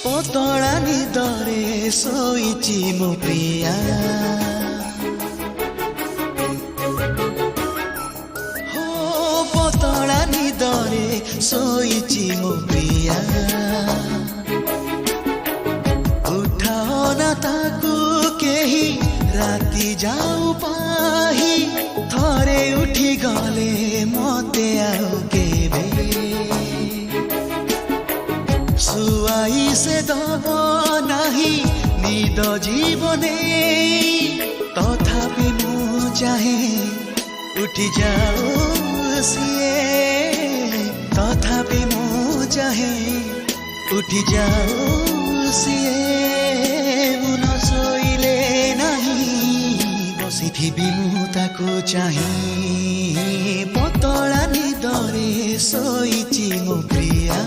पतळा निदरे शोइछि मो प्रिया हो पतळा निदरे शोइछि मो प्रिया उठाओ न ताकू केही राति जाऊ पाही थरे उठी गले मते आउ केबे सुआई से दब नाही निद जीवने तथापि मु चाहे उठी जाओ सिए तथापि मु चाहे उठी जाओ सिए उन सोइले नहीं बसिथिबि मु ताको चाहे पतळा निदरे शोइछि मो प्रिया।